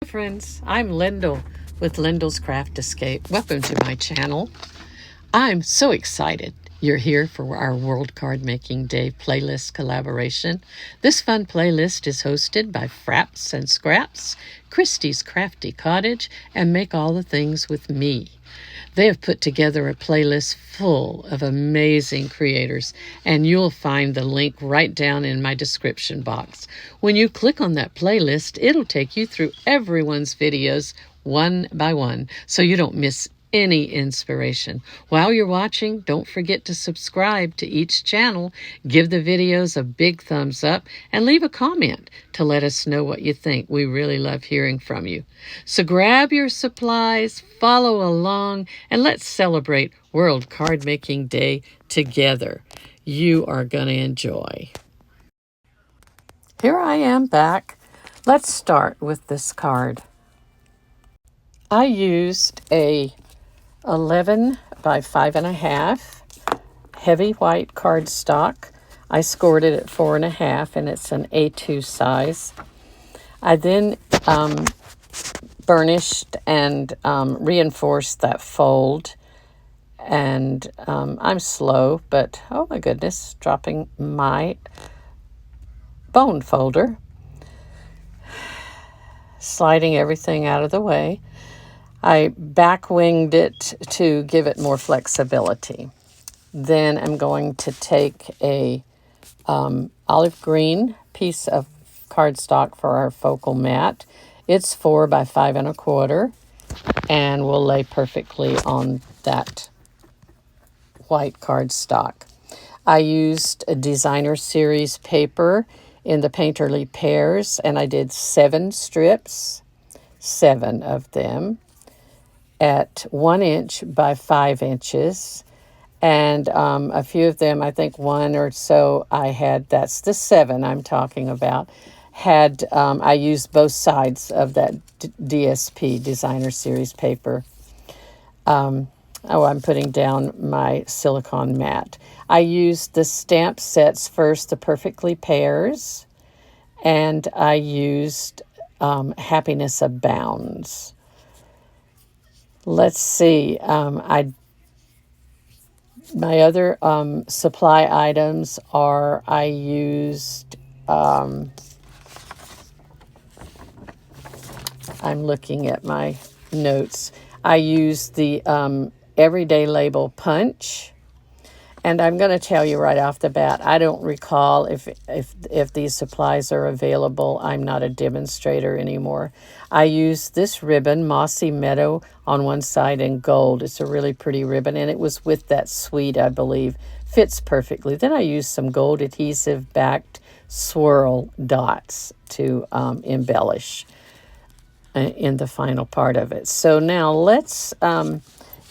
Friends, I'm Lyndall with Lyndall's Craft Escape. Welcome to my channel. I'm so excited you're here for our World Card Making Day playlist collaboration. This fun playlist is hosted by Fraps and Scraps, Christie's Crafty Cottage, and Make All the Things with Me. They have put together a playlist full of amazing creators, and you'll find the link right down in my description box. When you click on that playlist, it'll take you through everyone's videos one by one, so you don't miss any inspiration. While you're watching, don't forget to subscribe to each channel, give the videos a big thumbs up, and leave a comment to let us know what you think. We really love hearing from you. So grab your supplies, follow along, and let's celebrate World Card Making Day together. You are going to enjoy. Here I am back. Let's start with this card. I used a 11 by 5.5 heavy white cardstock. I scored it at 4.5, and it's an A2 size. I then burnished and reinforced that fold. And I'm slow, but oh my goodness, dropping my bone folder. Sliding everything out of the way. I back winged it to give it more flexibility. Then I'm going to take a olive green piece of cardstock for our focal mat. It's 4 by 5.25, and will lay perfectly on that white cardstock. I used a designer series paper in the Painterly Pears, and I did 7 strips, 7 of them, at 1 inch by 5 inches. And a few of them, I think one or so I had, that's the 7 I'm talking about, had, I used both sides of that DSP, Designer Series paper. I'm putting down my silicone mat. I used the stamp sets first, the Perfectly Pears, and I used Happiness Abounds. Let's see, my other supply items are, I used, I'm looking at my notes. I used the Everyday Label Punch. And I'm going to tell you right off the bat, I don't recall if these supplies are available. I'm not a demonstrator anymore. I used this ribbon, Mossy Meadow, on one side and gold. It's a really pretty ribbon, and it was with that suite, I believe. Fits perfectly. Then I used some gold adhesive backed swirl dots to embellish in the final part of it. So now let's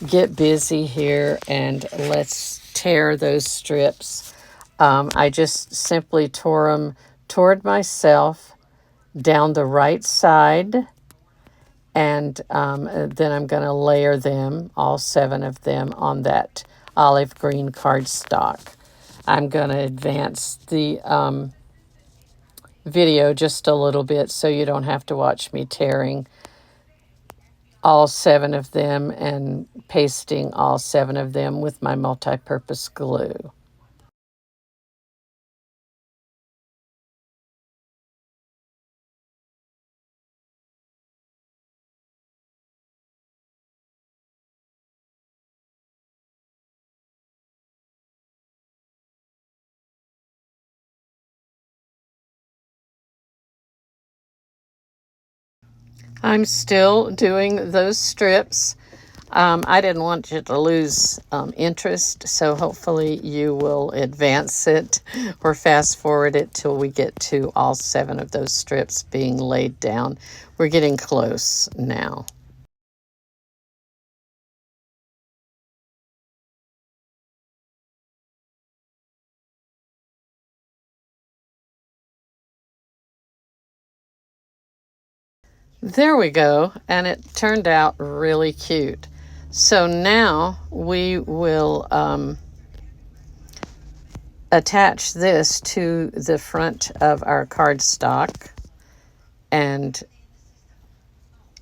get busy here, and let's tear those strips. I just simply tore them toward myself down the right side, and then I'm going to layer them, all 7 of them, on that olive green cardstock. I'm going to advance the video just a little bit so you don't have to watch me tearing all 7 of them and pasting all 7 of them with my multi-purpose glue. I'm still doing those strips. I didn't want you to lose interest, so hopefully you will advance it or fast forward it till we get to all 7 of those strips being laid down. We're getting close now. There we go, and it turned out really cute. So now we will attach this to the front of our cardstock, and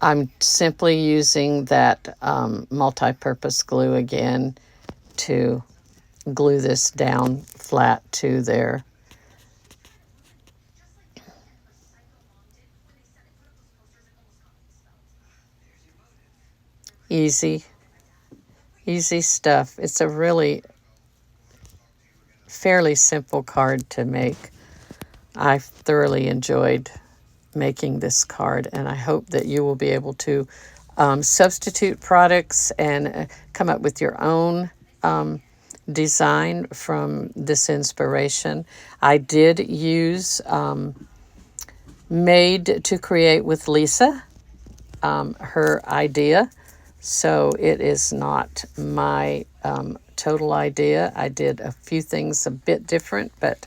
I'm simply using that multi-purpose glue again to glue this down flat to there. Easy stuff. It's a really fairly simple card to make. I thoroughly enjoyed making this card, and I hope that you will be able to substitute products and come up with your own design from this inspiration. I did use Made to Create with Lisa, her idea. So it is not my total idea. I did a few things a bit different, but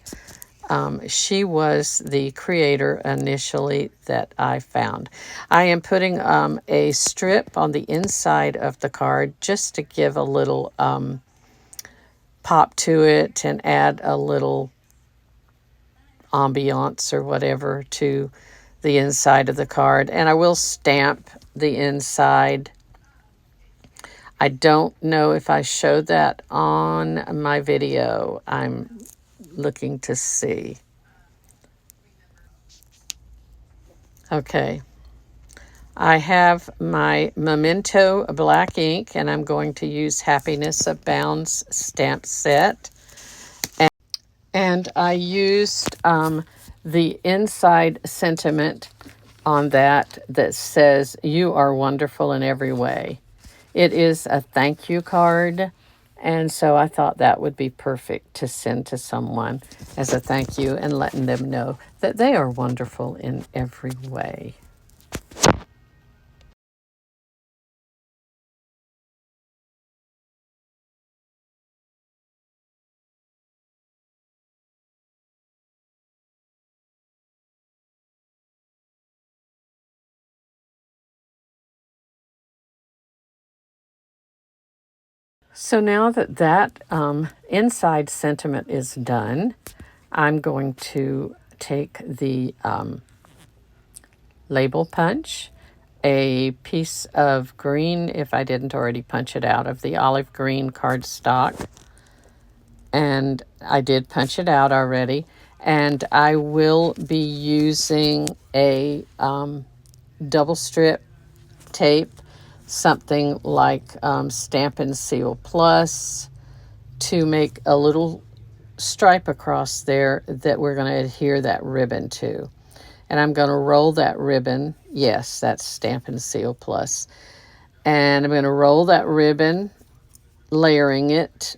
she was the creator initially that I found. I am putting a strip on the inside of the card just to give a little pop to it and add a little ambiance or whatever to the inside of the card. And I will stamp the inside. I don't know if I showed that on my video. I'm looking to see. Okay. I have my Memento black ink, and I'm going to use Happiness Abounds stamp set. And I used the inside sentiment on that says, "You are wonderful in every way." It is a thank you card, and so I thought that would be perfect to send to someone as a thank you and letting them know that they are wonderful in every way. So now that inside sentiment is done, I'm going to take the label punch, a piece of green, if I didn't already punch it out, of the olive green cardstock. And I did punch it out already. And I will be using a double strip tape, something like Stampin' Seal Plus, to make a little stripe across there that we're going to adhere that ribbon to. And I'm going to roll that ribbon. Yes, that's Stampin' Seal Plus. And I'm going to roll that ribbon, layering it,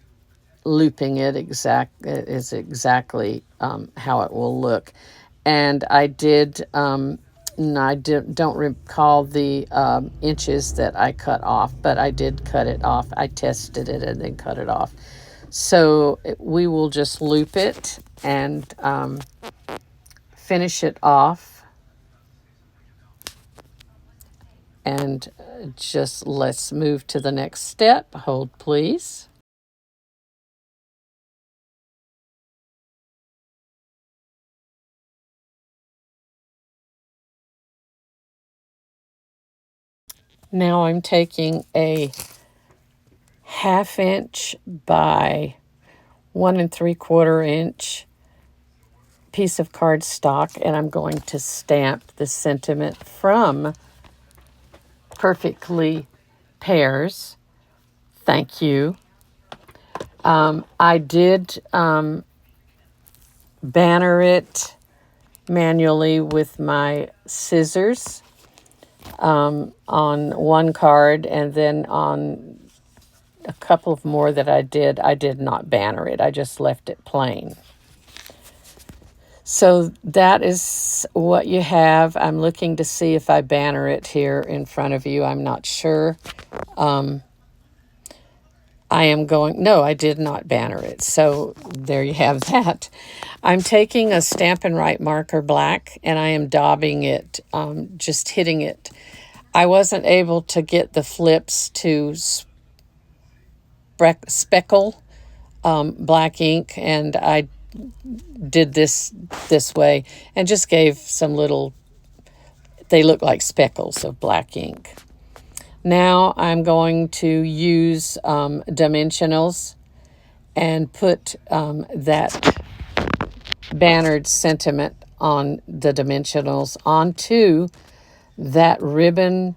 looping it is exactly how it will look. And I don't recall the inches that I cut off, but I did cut it off. I tested it and then cut it off. So we will just loop it and finish it off. And just let's move to the next step. Hold, please. Now I'm taking a 1/2 inch by 1 3/4 inch piece of cardstock, and I'm going to stamp the sentiment from Perfectly Pears. Thank you. I did banner it manually with my scissors on one card, and then on a couple of more that I did not banner it. I just left it plain. So that is what you have. I'm looking to see if I banner it here in front of you. I'm not sure. No, I did not banner it. So there you have that. I'm taking a Stampin' Write marker black, and I am daubing it, just hitting it. I wasn't able to get the flips to speckle black ink, and I did this way and just gave some little they look like speckles of black ink. Now I'm going to use dimensionals and put that bannered sentiment on the dimensionals onto that ribbon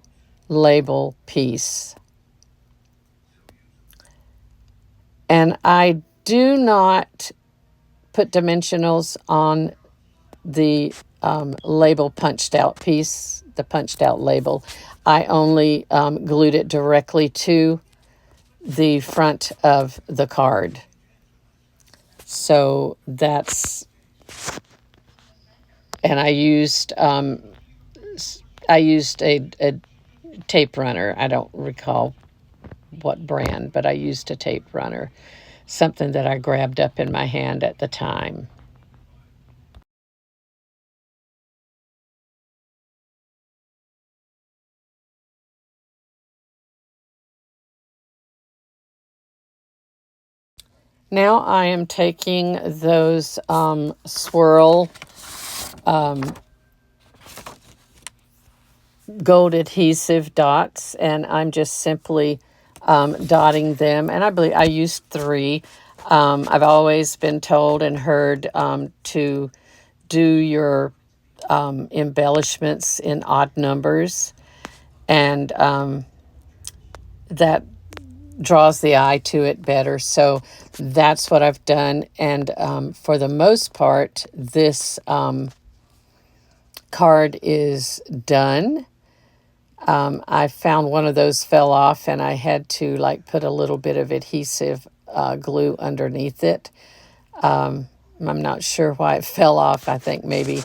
label piece. And I do not put dimensionals on the label punched out piece, the punched out label. I only glued it directly to the front of the card. So that's, and I used a tape runner. I don't recall what brand, but I used a tape runner, something that I grabbed up in my hand at the time. Now I am taking those swirl gold adhesive dots, and I'm just simply dotting them. And I believe I used 3. I've always been told and heard to do your embellishments in odd numbers, and that draws the eye to it better. So that's what I've done. And for the most part, this card is done. I found one of those fell off, and I had to like put a little bit of adhesive glue underneath it. I'm not sure why it fell off. I think maybe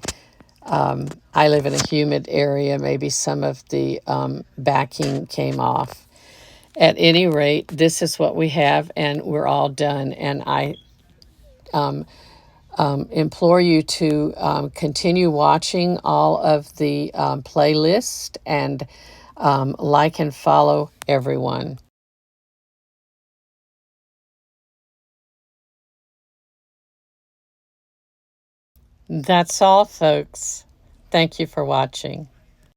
I live in a humid area. Maybe some of the backing came off. At any rate, this is what we have, and we're all done. And I implore you to continue watching all of the playlist and like and follow everyone. That's all, folks. Thank you for watching.